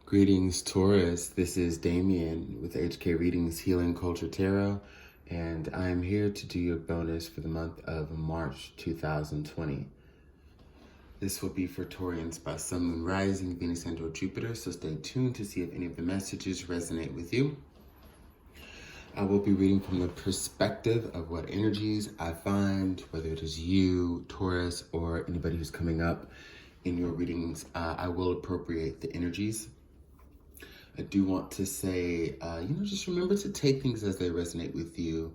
Greetings, Taurus. This is Damien with HK Readings Healing Culture Tarot, and I am here to do your bonus for the month of March 2020. This will be for Taurians by Sun, Moon, Rising, Venus, and or Jupiter, so stay tuned to see if any of the messages resonate with you. I will be reading from the perspective of what energies I find, whether it is you, Taurus, or anybody who's coming up in your readings. I will appropriate the energies. I do want to say, just remember to take things as they resonate with you.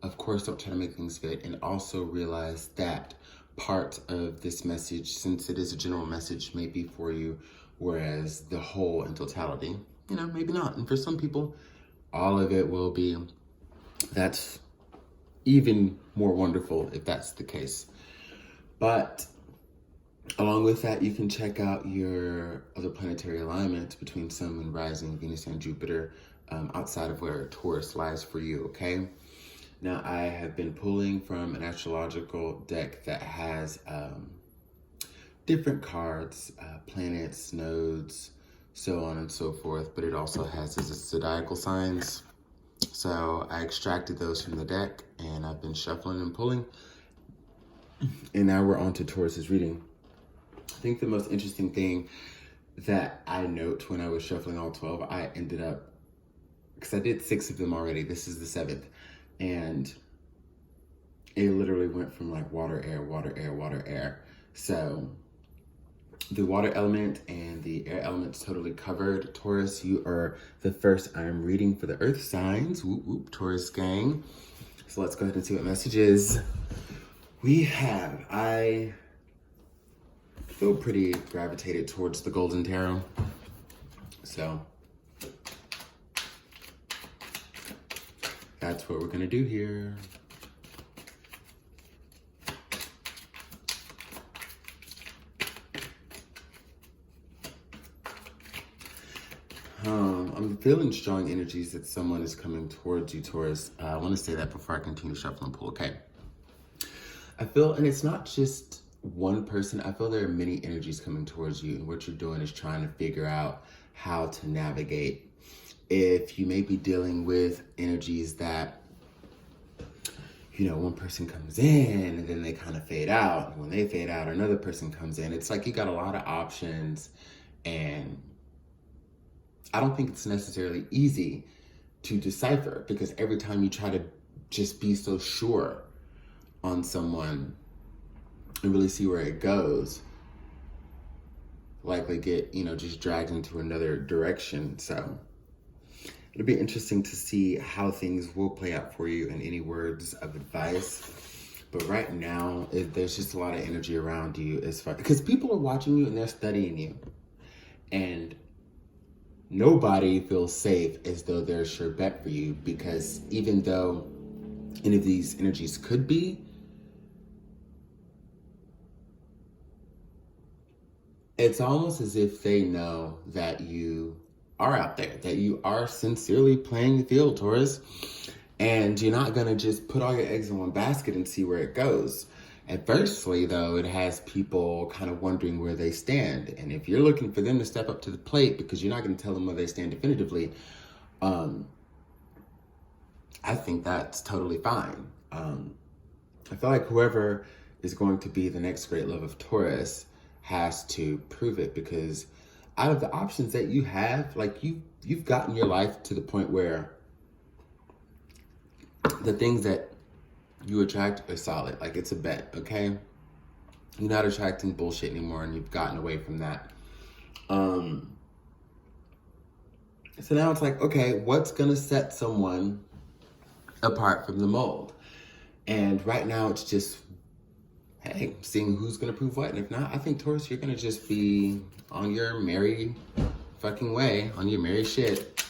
Of course, don't try to make things fit. And also realize that part of this message, since it is a general message, may be for you, whereas the whole in totality, maybe not. And for some people, all of it will be. That's even more wonderful if that's the case. But along with that, you can check out your other planetary alignments between Sun, Moon, Rising, Venus, and Jupiter outside of where Taurus lies for you, okay? Now, I have been pulling from an astrological deck that has different cards, planets, nodes, so on and so forth, but it also has its zodiacal signs. So I extracted those from the deck, and I've been shuffling and pulling, and now we're on to Taurus's reading. I think the most interesting thing that I note when I was shuffling all 12, I ended up, because I did 6 of them already, this is the 7th, and it literally went from like water, air, water, air, water, air. So the water element and the air element's totally covered. Taurus, you are the first I am reading for the earth signs. Whoop, whoop, Taurus gang. So let's go ahead and see what messages we have. I feel pretty gravitated towards the Golden Tarot. So that's what we're gonna do here. I'm feeling strong energies that someone is coming towards you, Taurus. I want to say that before I continue shuffling and pull, okay? I feel, and it's not just one person, I feel there are many energies coming towards you, and what you're doing is trying to figure out how to navigate. If you may be dealing with energies that, one person comes in and then they kind of fade out. And when they fade out, another person comes in. It's like you got a lot of options, and I don't think it's necessarily easy to decipher, because every time you try to just be so sure on someone and really see where it goes, likely get, just dragged into another direction. So it'll be interesting to see how things will play out for you and any words of advice. But right now, there's just a lot of energy around you as far, because people are watching you and they're studying you. And nobody feels safe as though they're a sure bet for you, because even though any of these energies could be, it's almost as if they know that you are out there, that you are sincerely playing the field, Taurus, and you're not gonna just put all your eggs in one basket and see where it goes. Adversely, though, it has people kind of wondering where they stand. And if you're looking for them to step up to the plate because you're not going to tell them where they stand definitively, I think that's totally fine. I feel like whoever is going to be the next great love of Taurus has to prove it, because out of the options that you have, like you've gotten your life to the point where the things that you attract are solid. Like, it's a bet, okay? You're not attracting bullshit anymore, and you've gotten away from that. So now it's like, okay, what's gonna set someone apart from the mold? And right now it's just, hey, seeing who's gonna prove what. And if not, I think, Taurus, you're gonna just be on your merry fucking way, on your merry shit,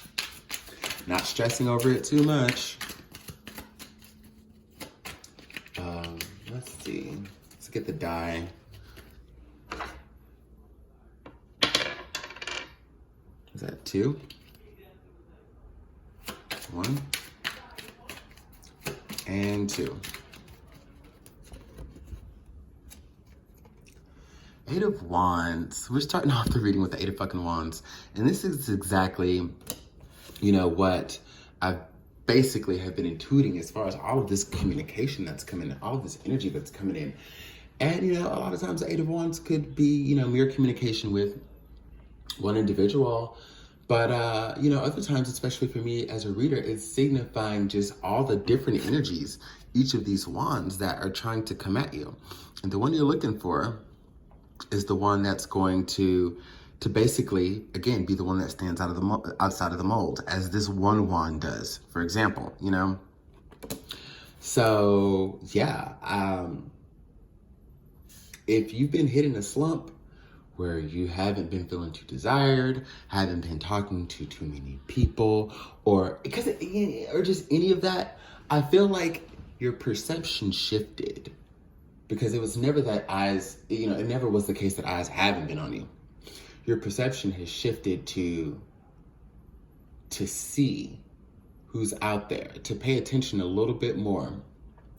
not stressing over it too much. Let's see. Let's get the die. Is that 2? 1 and 2. Eight of Wands. We're starting off the reading with the Eight of fucking Wands. And this is exactly, what I basically have been intuiting as far as all of this communication that's coming in, all of this energy that's coming in. And, a lot of times the Eight of Wands could be, mere communication with one individual. But, other times, especially for me as a reader, it's signifying just all the different energies, each of these wands that are trying to come at you. And the one you're looking for is the one that's going to basically, again, be the one that stands outside of the mold, as this one wand does, for example, So, yeah, if you've been hitting a slump where you haven't been feeling too desired, haven't been talking to too many people, or just any of that, I feel like your perception shifted, because it was never that eyes, it never was the case that eyes haven't been on you. Your perception has shifted to see who's out there, to pay attention a little bit more,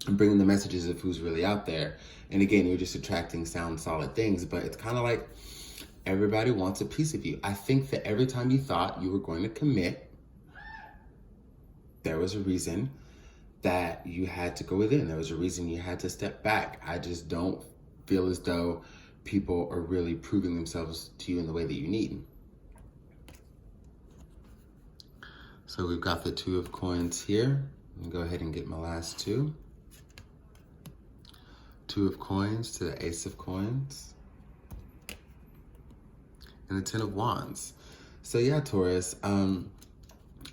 and bringing the messages of who's really out there. And again, you're just attracting sound, solid things, but it's kind of like everybody wants a piece of you. I think that every time you thought you were going to commit, there was a reason that you had to go within. There was a reason you had to step back. I just don't feel as though people are really proving themselves to you in the way that you need. So we've got the Two of Coins here. I'll go ahead and get my last two. Two of Coins to the Ace of Coins. And the Ten of Wands. So yeah, Taurus,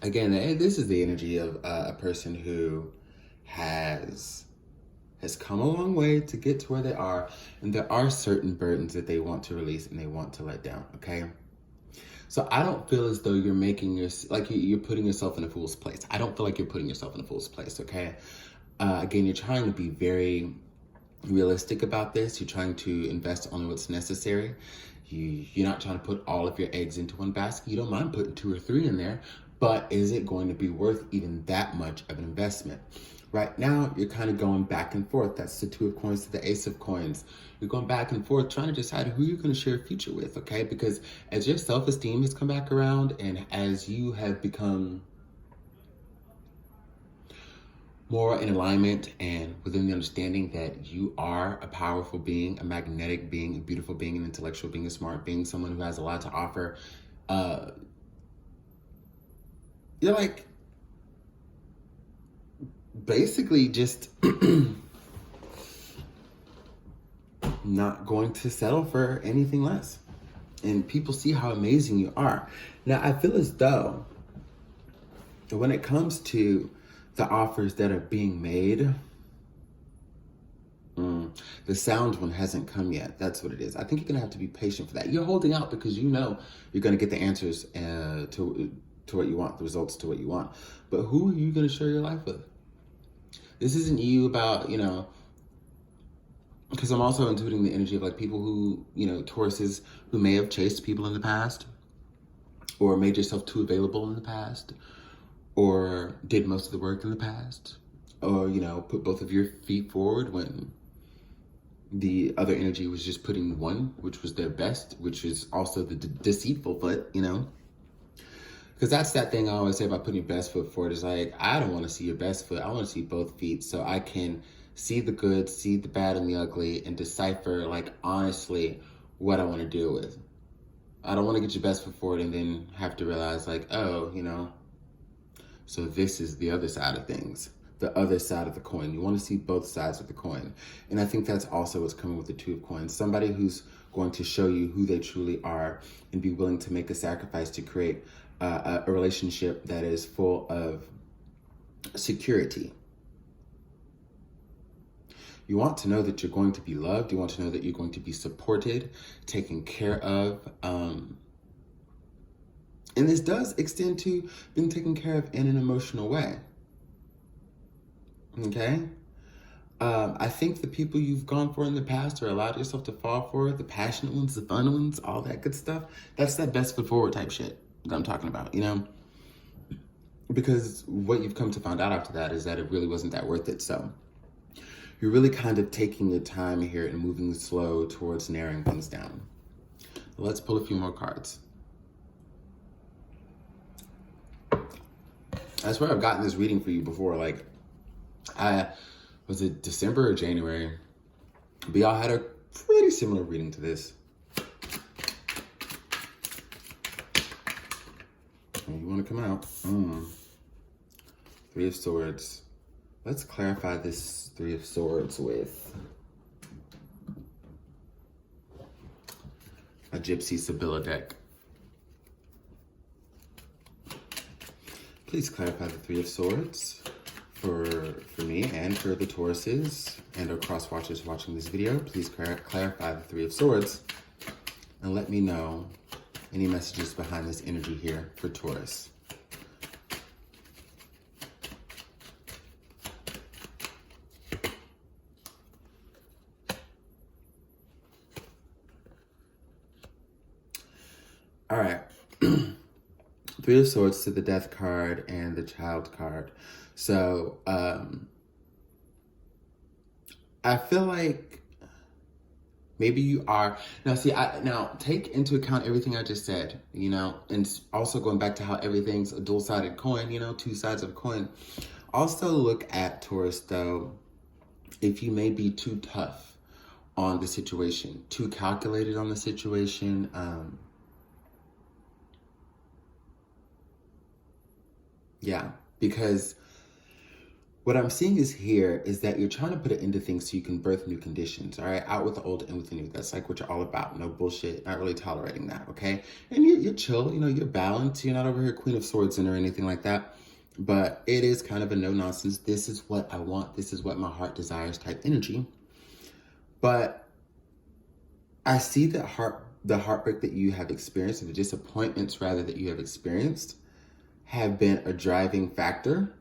again, this is the energy of a person who has come a long way to get to where they are, and there are certain burdens that they want to release and they want to let down, okay? So I don't feel as though you're making you're putting yourself in a fool's place. I don't feel like you're putting yourself in a fool's place, okay? Again, you're trying to be very realistic about this. You're trying to invest only what's necessary. You're not trying to put all of your eggs into one basket. You don't mind putting 2 or 3 in there, but is it going to be worth even that much of an investment? Right now, you're kind of going back and forth. That's the Two of Coins to the Ace of Coins. You're going back and forth, trying to decide who you're going to share a future with, okay? Because as your self-esteem has come back around, and as you have become more in alignment and within the understanding that you are a powerful being, a magnetic being, a beautiful being, an intellectual being, a smart being, someone who has a lot to offer, you're like basically just not going to settle for anything less. And people see how amazing you are. Now, I feel as though when it comes to the offers that are being made, the sound one hasn't come yet. That's what it is. I think you're going to have to be patient for that. You're holding out because you're going to get the answers to what you want, the results to what you want. But who are you going to share your life with? This isn't you about, because I'm also intuiting the energy of like people who, Tauruses who may have chased people in the past, or made yourself too available in the past, or did most of the work in the past, or, put both of your feet forward when the other energy was just putting one, which was their best, which is also the deceitful foot, Because that's that thing I always say about putting your best foot forward, is like, I don't want to see your best foot. I want to see both feet so I can see the good, see the bad and the ugly, and decipher, like, honestly, what I want to deal with. I don't want to get your best foot forward and then have to realize, like, oh, so this is the other side of things, the other side of the coin. You want to see both sides of the coin. And I think that's also what's coming with the Two of Coins. Somebody who's going to show you who they truly are and be willing to make a sacrifice to create a relationship that is full of security. You want to know that you're going to be loved. You want to know that you're going to be supported, taken care of. And this does extend to being taken care of in an emotional way. Okay? I think the people you've gone for in the past or allowed yourself to fall for, the passionate ones, the fun ones, all that good stuff, that's that best foot forward type shit that I'm talking about, Because what you've come to find out after that is that it really wasn't that worth it. So you're really kind of taking your time here and moving slow towards narrowing things down. Let's pull a few more cards. I swear I've gotten this reading for you before. Like, was it December or January? But y'all had a pretty similar reading to this. You want to come out? Three of Swords. Let's clarify this Three of Swords with a Gypsy Sibylla deck. Please clarify the Three of Swords for me and for the Tauruses and our cross watchers watching this video. Please clarify the Three of Swords and let me know any messages behind this energy here for Taurus. All right. Three of Swords to the Death card and the Child card. So, I feel like maybe you are, now see, now take into account everything I just said, you know, and also going back to how everything's a dual-sided coin, you know, two sides of a coin. Also look at, Taurus, though, if you may be too tough on the situation, too calculated on the situation, yeah, because what I'm seeing is that you're trying to put an end to things so you can birth new conditions, all right? Out with the old, in with the new. That's like what you're all about. No bullshit. Not really tolerating that, okay? And you're chill, you know, you're balanced. You're not over here Queen of Swords in or anything like that. But it is kind of a no-nonsense. This is what I want. This is what my heart desires type energy. But I see that the heartbreak that you have experienced, and the disappointments, rather, that you have experienced have been a driving factor.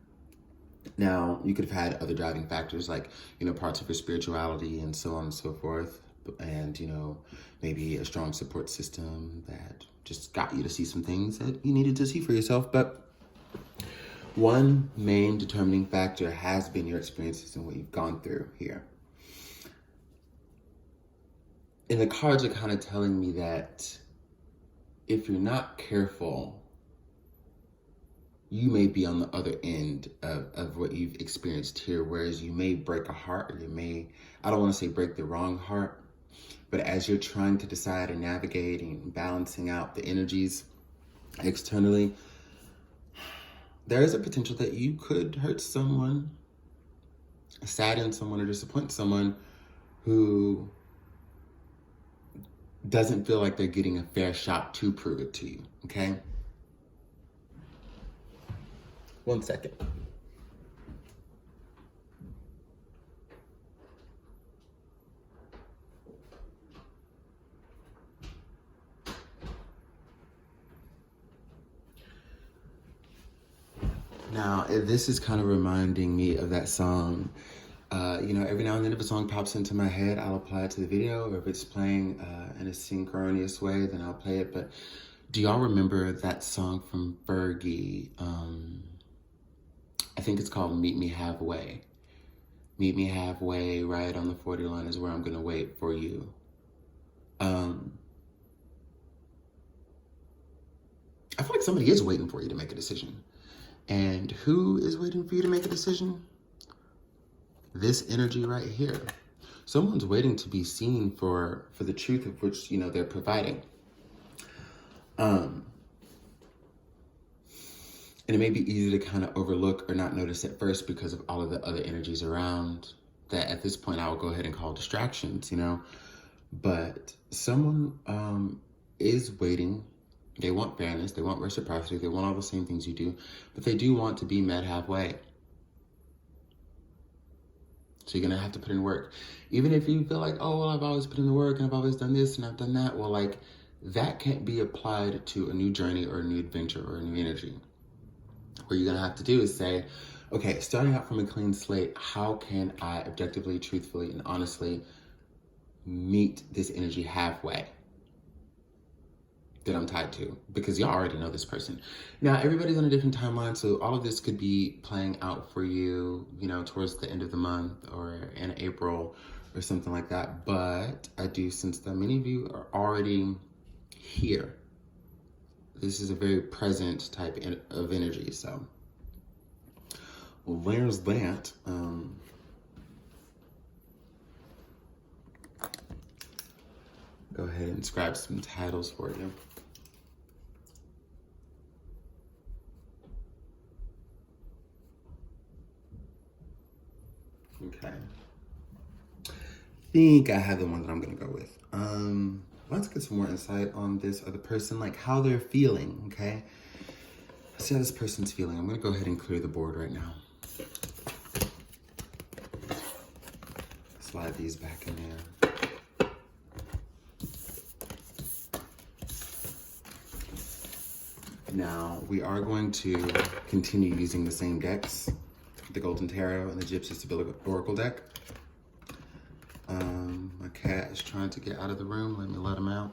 Now, you could have had other driving factors like, you know, parts of your spirituality and so on and so forth. And, you know, maybe a strong support system that just got you to see some things that you needed to see for yourself. But one main determining factor has been your experiences and what you've gone through here. And the cards are kind of telling me that if you're not careful, you may be on the other end of what you've experienced here, whereas you may break a heart, or you may, I don't want to say break the wrong heart, but as you're trying to decide and navigate and balancing out the energies externally, there is a potential that you could hurt someone, sadden someone, or disappoint someone who doesn't feel like they're getting a fair shot to prove it to you, okay? 1 second. Now, this is kind of reminding me of that song. You know, every now and then if a song pops into my head, I'll apply it to the video, or if it's playing in a synchronous way, then I'll play it. But do y'all remember that song from Fergie? I think it's called Meet Me Halfway. Meet me halfway, right on the 40 line is where I'm gonna wait for you. I feel like somebody is waiting for you to make a decision. And who is waiting for you to make a decision? This energy right here. Someone's waiting to be seen for the truth of which, you know, they're providing. And it may be easy to kind of overlook or not notice at first because of all of the other energies around that at this point I will go ahead and call distractions, you know. But someone is waiting. They want fairness, they want reciprocity, they want all the same things you do, but they do want to be met halfway. So you're gonna have to put in work. Even if you feel like, oh, well, I've always put in the work and I've always done this and I've done that. Well, like, that can't be applied to a new journey or a new adventure or a new energy. What you're gonna have to do is say, okay, starting out from a clean slate, how can I objectively, truthfully, and honestly meet this energy halfway? that I'm tied to, because y'all already know this person. Now, everybody's on a different timeline, so all of this could be playing out for you, you know, towards the end of the month or in April or something like that. But I do sense that many of you are already here. This is a very present type of energy, so. Well, there's that. Go ahead and scribe some titles for you. Okay. I think I have the one that I'm gonna go with. Let's get some more insight on this other person, like how they're feeling, okay? Let's see how this person's feeling. I'm gonna go ahead and clear the board right now. Slide these back in there. Now, we are going to continue using the same decks, the Golden Tarot and the Gypsy Stability Oracle deck. My cat is trying to get out of the room. Let me let him out.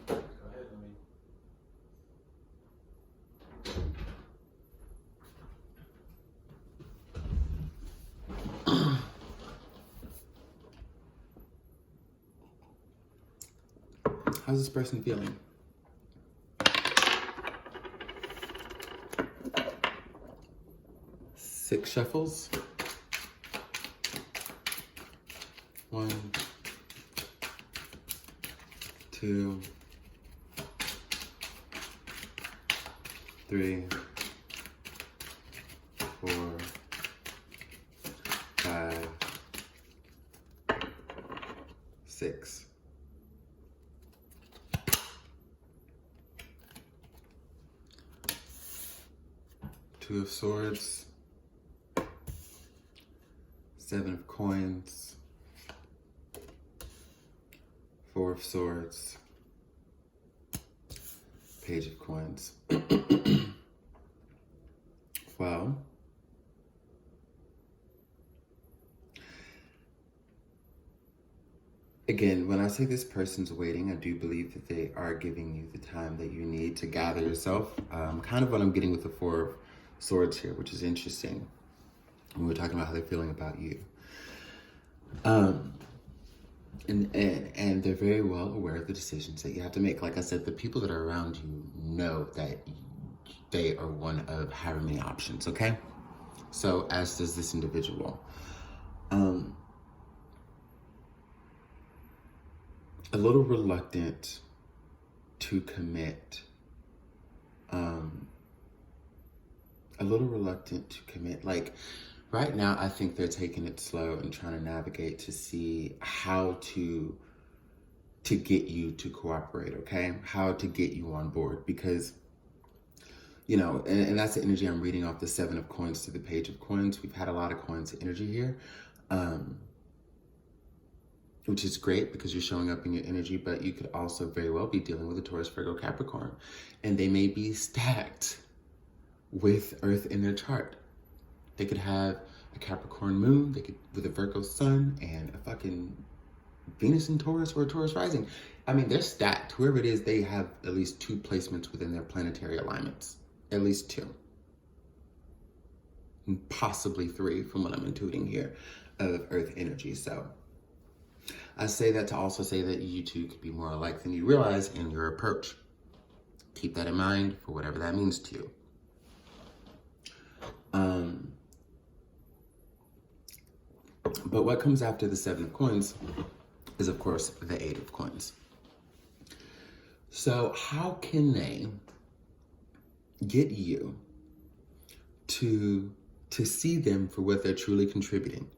Go ahead, How's this person feeling? Six shuffles. 1, 2, 3, 4, 5, 6. Two of Swords, 7 of Coins, 4 of Swords, Page of Coins. Well, again, when I say this person's waiting, I do believe that they are giving you the time that you need to gather yourself. Kind of what I'm getting with the 4 of Swords here, which is interesting. When we're talking about how they're feeling about you. And they're very well aware of the decisions that you have to make. Like I said, the people that are around you know that they are one of however many options, okay? So as does this individual. A little reluctant to commit. Like, right now, I think they're taking it slow and trying to navigate to see how to get you to cooperate, okay? How to get you on board, because, you know, and that's the energy I'm reading off the 7 of Coins to the Page of Coins. We've had a lot of coins energy here, which is great because you're showing up in your energy, but you could also very well be dealing with a Taurus, Virgo, Capricorn, and they may be stacked with Earth in their chart. They could have a Capricorn moon, they could with a Virgo sun and a fucking Venus in Taurus or a Taurus rising. I mean, they're stacked. Whoever it is, they have at least 2 placements within their planetary alignments. At least 2. And possibly 3 from what I'm intuiting here of Earth energy. So I say that to also say that you two could be more alike than you realize in your approach. Keep that in mind for whatever that means to you. But what comes after the 7 of Coins is, of course, the 8 of Coins. So how can they get you to see them for what they're truly contributing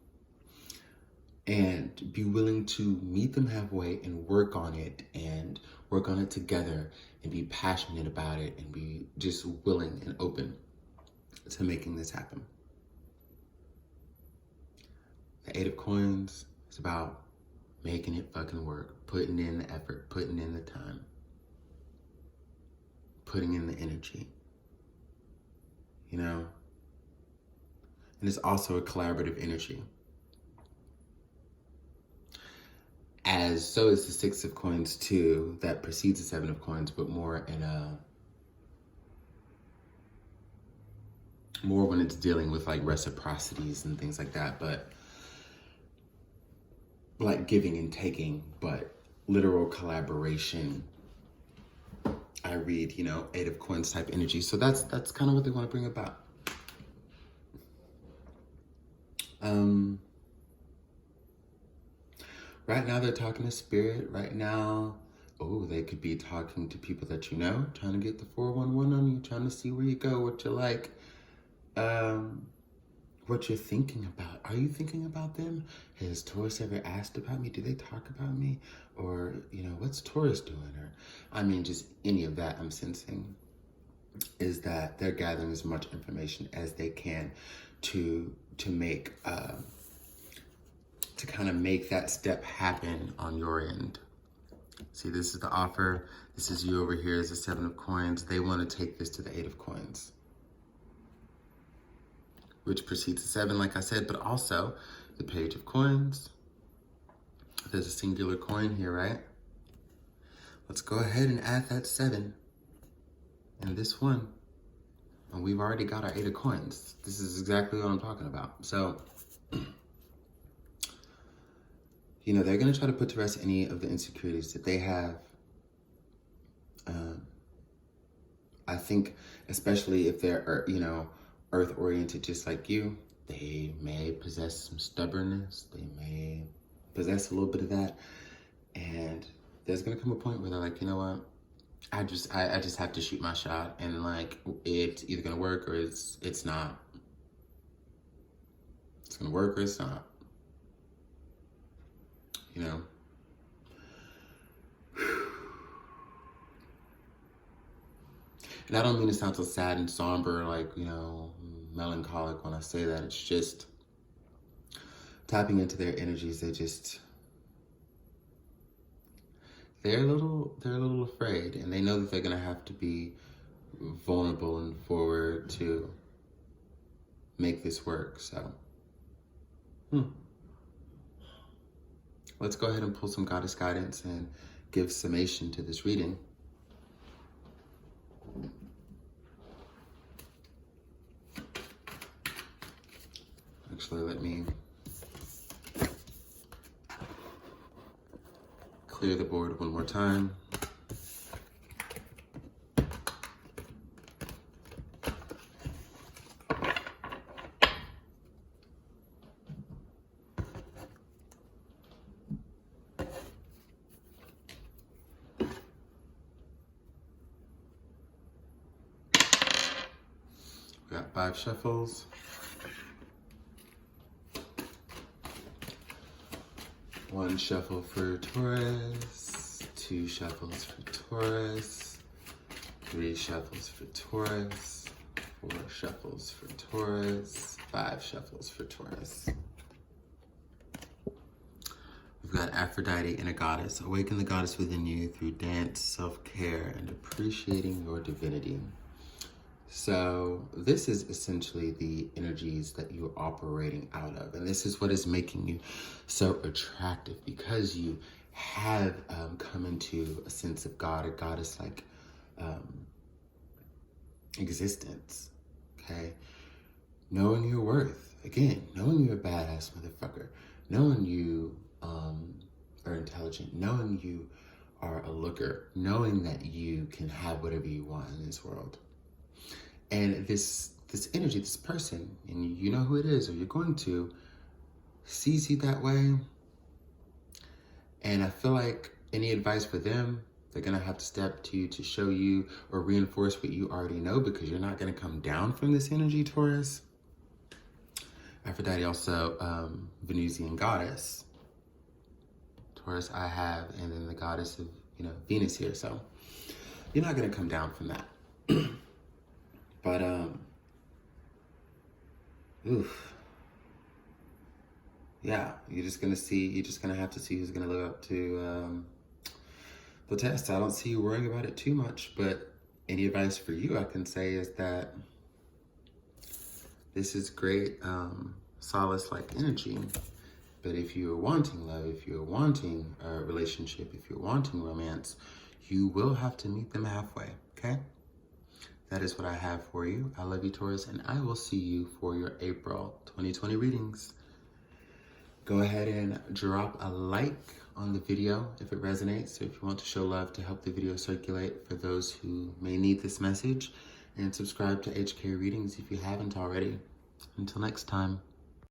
and be willing to meet them halfway and work on it together and be passionate about it and be just willing and open to making this happen? The 8 of Coins is about making it fucking work, putting in the effort, putting in the time, putting in the energy, you know? And it's also a collaborative energy. as so is the Six of Coins too, that precedes the Seven of Coins, but more when it's dealing with like reciprocities and things like that, but like giving and taking, but literal collaboration. I read, you know, Eight of Coins type energy. So that's kind of what they want to bring about. Right now they're talking to spirit. Right now, oh, they could be talking to people that you know, trying to get the 411 on you, trying to see where you go, what you like, what you're thinking about. Are you thinking about them? Has Taurus ever asked about me? Do they talk about me? Or, you know, what's Taurus doing? Or, I mean, just any of that I'm sensing is that they're gathering as much information as they can to make, to kind of make that step happen on your end. See, this is the offer. This is you over here as the Seven of Coins. They want to take this to the Eight of Coins, which precedes the Seven, like I said, but also the Page of Coins. There's a singular coin here, right? Let's go ahead and add that 7 and this one. And we've already got our 8 of Coins. This is exactly what I'm talking about. So, you know, they're going to try to put to rest any of the insecurities that they have. I think, especially if they're, you know, earth-oriented just like you, they may possess some stubbornness. They may possess a little bit of that. And there's going to come a point where they're like, you know what? I just have to shoot my shot. And like, it's either going to work or it's not. It's going to work or it's not. You know? And I don't mean to sound so sad and somber, like, you know, melancholic when I say that. It's just tapping into their energies. They're a little afraid, and they know that they're gonna have to be vulnerable and forward to make this work. So, let's go ahead and pull some goddess guidance and give summation to this reading. Actually, let me clear the board one more time. We got 5 shuffles. One shuffle for Taurus, 2 shuffles for Taurus, 3 shuffles for Taurus, 4 shuffles for Taurus, 5 shuffles for Taurus. We've got Aphrodite and a goddess. Awaken the goddess within you through dance, self-care, and appreciating your divinity. So this is essentially the energies that you're operating out of. And this is what is making you so attractive, because you have come into a sense of God, a goddess-like existence, okay? Knowing your worth. Again, knowing you're a badass motherfucker. Knowing you are intelligent. Knowing you are a looker. Knowing that you can have whatever you want in this world. And this energy, this person, and you know who it is, or you're going to, sees you that way. And I feel like any advice for them, they're going to have to step to you to show you or reinforce what you already know, because you're not going to come down from this energy, Taurus. Aphrodite also, Venusian goddess. Taurus I have, and then the goddess of, you know, Venus here. So you're not going to come down from that. But, yeah, you're just going to have to see who's going to live up to the test. I don't see you worrying about it too much, but any advice for you I can say is that this is great solace-like energy. But if you're wanting love, if you're wanting a relationship, if you're wanting romance, you will have to meet them halfway, okay? That is what I have for you. I love you, Taurus, and I will see you for your April 2020 readings. Go ahead and drop a like on the video if it resonates. So if you want to show love to help the video circulate for those who may need this message, and subscribe to HK Readings if you haven't already. Until next time.